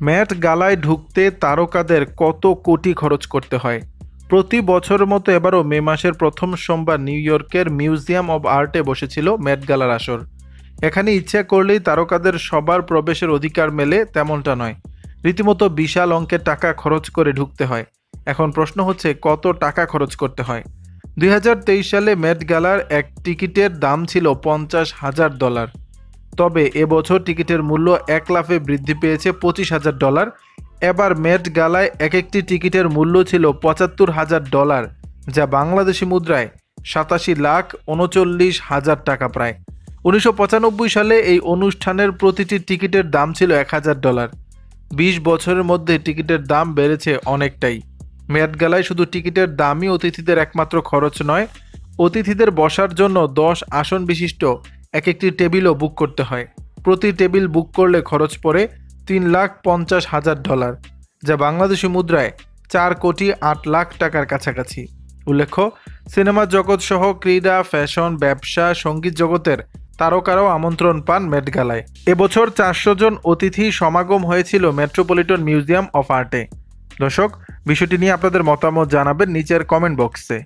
Mat গালায় ঢুকতে তারকাদের কত কোটি খরচ করতে হয়? প্রতি বছরের মতো এবারও মে মাসের প্রথম সোমবার নিউ ইয়র্কের মিউজিয়াম অব আর্টে বসেছিল ম্যাট গালার আসর। এখানে ইচ্ছা করলেই তারকাদের সবার প্রবেশের অধিকার মেলে তেমনটা নয়, রীতিমতো বিশাল অঙ্কের টাকা খরচ করে ঢুকতে হয়। এখন প্রশ্ন হচ্ছে, কত টাকা খরচ করতে হয়? 2023 সালে ম্যাট গালার এক টিকিটের দাম ছিল $50,000। তবে এবছর টিকিটের মূল্য এক লাফে বৃদ্ধি পেয়েছে $25,000। এবার ম্যাট গালায় এক একটি টিকিটের মূল্য ছিল $75,000, যা বাংলাদেশি মুদ্রায় 87,39,000 টাকা প্রায়। 1995 সালে এই অনুষ্ঠানের প্রতিটি টিকিটের দাম ছিল $1,000। 20 বছরের মধ্যে টিকিটের দাম বেড়েছে অনেকটাই। ম্যাট গালায় শুধু টিকিটের দামই অতিথিদের একমাত্র খরচ নয়, অতিথিদের বসার জন্য 10 আসন বিশিষ্ট এক একটি টেবিলও বুক করতে হয়। প্রতি টেবিল বুক করলে খরচ পড়ে $3,50,000, যা বাংলাদেশি মুদ্রায় 4,08,00,000 টাকার কাছাকাছি। উল্লেখ্য, সিনেমা জগৎ সহ ক্রীড়া, ফ্যাশন, ব্যবসা, সঙ্গীত জগতের তারকারাও আমন্ত্রণ পান ম্যাট গালায়। এবছর 400 জন অতিথি সমাগম হয়েছিল মেট্রোপলিটন মিউজিয়াম অফ আর্টে। দর্শক, বিষয়টি নিয়ে আপনাদের মতামত জানাবেন নিচের কমেন্ট বক্সে।